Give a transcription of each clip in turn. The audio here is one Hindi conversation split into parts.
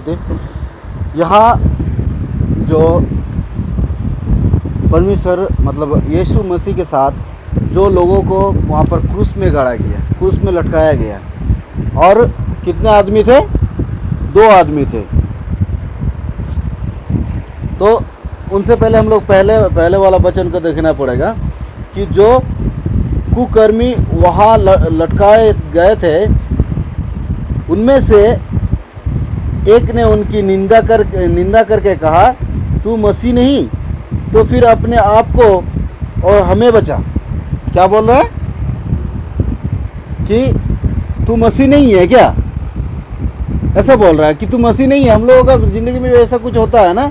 दे। यहाँ जो परमेश्वर मतलब यीशु मसीह के साथ जो लोगों को वहाँ पर क्रूस में गाड़ा गया, क्रूस में लटकाया गया, और कितने आदमी थे? 2 आदमी थे। तो उनसे पहले हम लोग पहले वाला वचन को देखना पड़ेगा कि जो कुकर्मी वहाँ लटकाए गए थे, उनमें से एक ने उनकी निंदा करके कहा, तू मसीह नहीं तो फिर अपने आप को और हमें बचा। क्या बोल रहा है कि तू मसीह नहीं है क्या? ऐसा बोल रहा है कि तू मसीह नहीं है। हम लोगों का ज़िंदगी में ऐसा कुछ होता है ना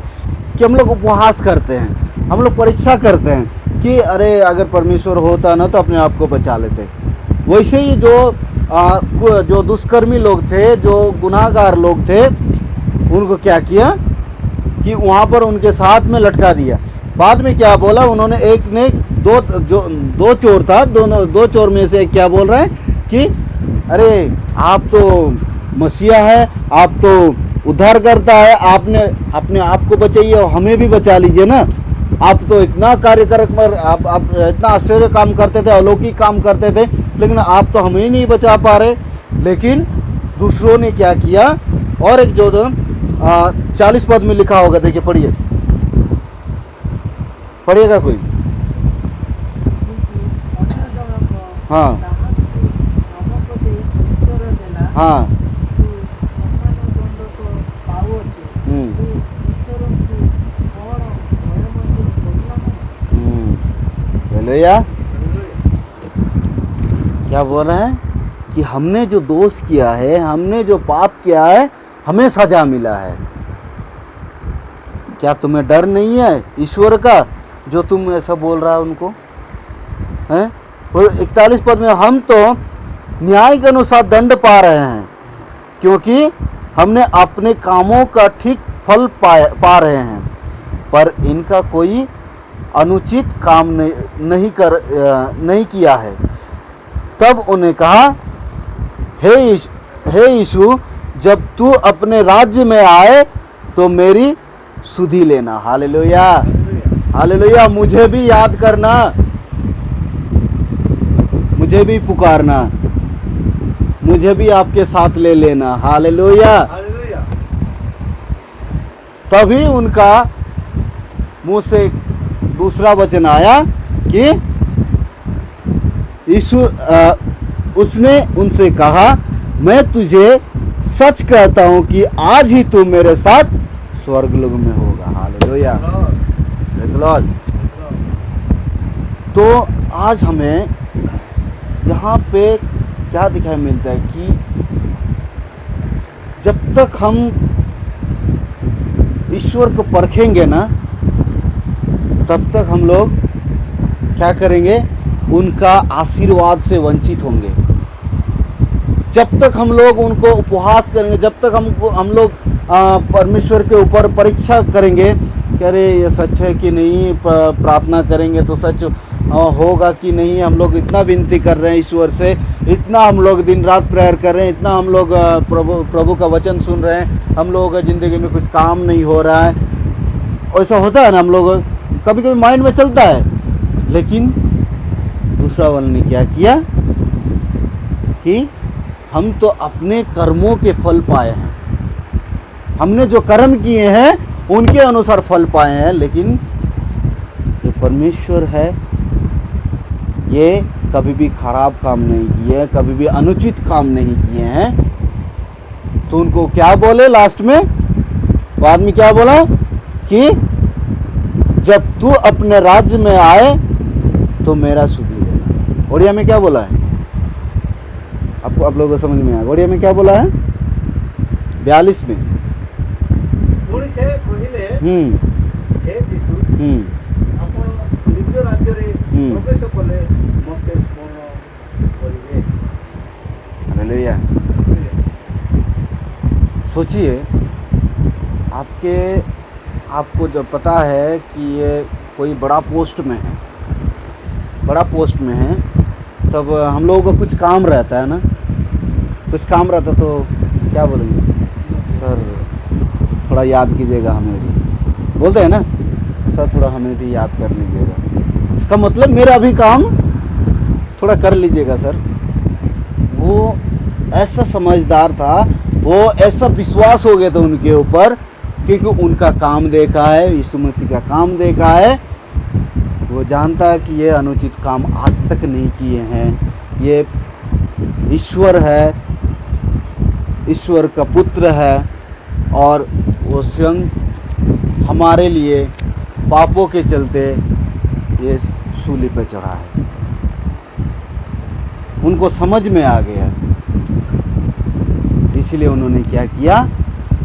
कि हम लोग उपहास करते हैं, हम लोग परीक्षा करते हैं कि अरे अगर परमेश्वर होता ना तो अपने आप को बचा लेते। वैसे ही जो दुष्कर्मी लोग थे, जो गुनाहगार लोग थे, उनको क्या किया कि वहाँ पर उनके साथ में लटका दिया। बाद में क्या बोला उन्होंने? एक ने दो चोर था, दो चोर में से एक क्या बोल रहा है कि अरे आप तो मसीहा है, आप तो उद्धार करता है, आपने अपने आप को बचाइए और हमें भी बचा लीजिए ना। आप तो इतना कार्य कर आप इतना आश्चर्य काम करते थे, अलौकिक काम करते थे, लेकिन आप तो हमें नहीं बचा पा रहे। लेकिन दूसरों ने क्या किया? और एक जो 40 पद में लिखा होगा, देखिए पढ़िएगा कोई। हाँ हाँ हालेलुया। क्या बोल रहे हैं कि हमने जो दोष किया है, हमने जो पाप किया है, हमें सजा मिला है। क्या तुम्हें डर नहीं है ईश्वर का जो तुम ऐसा बोल रहा है उनको? हैं? और 41 पद में, हम तो न्याय के अनुसार दंड पा रहे हैं क्योंकि हमने अपने कामों का ठीक फल पा रहे हैं, पर इनका कोई अनुचित काम नहीं किया है। तब उन्हें कहा, हे यीशु, जब तू अपने राज्य में आए तो मेरी सुधि लेना। Hallelujah, hallelujah. मुझे भी याद करना, मुझे भी पुकारना, मुझे भी आपके साथ ले लेना। हालेलुया। तभी उनका मुंह से दूसरा वचन आया कि यीशु उसने उनसे कहा, मैं तुझे सच कहता हूं कि आज ही तू मेरे साथ स्वर्ग लोक में होगा। Hallelujah, praise the Lord. तो आज हमें यहाँ पे क्या दिखाई मिलता है कि जब तक हम ईश्वर को परखेंगे ना, तब तक हम लोग क्या करेंगे? उनका आशीर्वाद से वंचित होंगे। जब तक हम लोग उनको उपहास करेंगे, जब तक हम लोग परमेश्वर के ऊपर परीक्षा करेंगे कि अरे ये सच है कि नहीं, प्रार्थना करेंगे तो सच होगा कि नहीं, हम लोग इतना विनती कर रहे हैं ईश्वर से, इतना हम लोग दिन रात प्रेयर कर रहे हैं, इतना हम लोग प्रभु का वचन सुन रहे हैं, हम लोगों का ज़िंदगी में कुछ काम नहीं हो रहा है। ऐसा होता है ना, हम लोग कभी कभी माइंड में चलता है। लेकिन दूसरा वाले ने क्या किया कि हम तो अपने कर्मों के फल पाए हैं, हमने जो कर्म किए हैं उनके अनुसार फल पाए हैं। लेकिन ये परमेश्वर है, ये कभी भी खराब काम नहीं किए, कभी भी अनुचित काम नहीं किए हैं। तो उनको क्या बोले लास्ट में? वो आदमी क्या बोला कि जब तू अपने राज्य में आए तो मेरा सुधि लेना। ओडिया में क्या बोला है? आपको आप लोगों को समझ में आया? ओडिया में क्या बोला है? 42 में सोचिए, आपको जब पता है कि ये कोई बड़ा पोस्ट में है, तब हम लोगों का कुछ काम रहता है ना, कुछ काम रहता तो क्या बोलेंगे? सर थोड़ा याद कीजिएगा हमें भी, बोलते हैं ना सर थोड़ा हमें भी याद कर लीजिएगा, इसका मतलब मेरा भी काम थोड़ा कर लीजिएगा सर। वो ऐसा समझदार था, वो ऐसा विश्वास हो गया था उनके ऊपर, क्योंकि उनका काम देखा है, यीशु मसीह का काम देखा है। वो जानता है कि ये अनुचित काम आज तक नहीं किए हैं, ये ईश्वर है, ईश्वर का पुत्र है, और वो स्वयं हमारे लिए पापों के चलते ये सूली पे चढ़ा है। उनको समझ में आ गया, इसलिए उन्होंने क्या किया,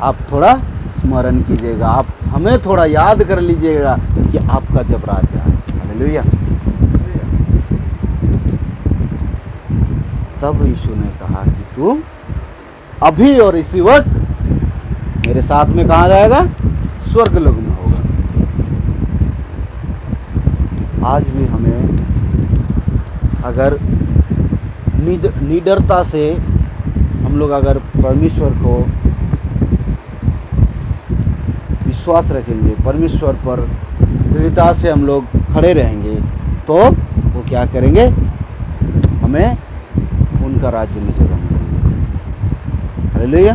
आप थोड़ा स्मरण कीजिएगा, आप हमें थोड़ा याद कर लीजिएगा कि आपका जब राजा है। हालेलुया। तब यीशु ने कहा कि तू अभी और इसी वक्त मेरे साथ में कहाँ जाएगा, स्वर्ग लोक में होगा। आज भी हमें अगर निडरता से हम लोग अगर परमेश्वर को विश्वास रखेंगे, परमेश्वर पर दृढ़ता से हम लोग खड़े रहेंगे, तो वो क्या करेंगे, हमें उनका राज्य में जगह मिलेगी। हालेलुया।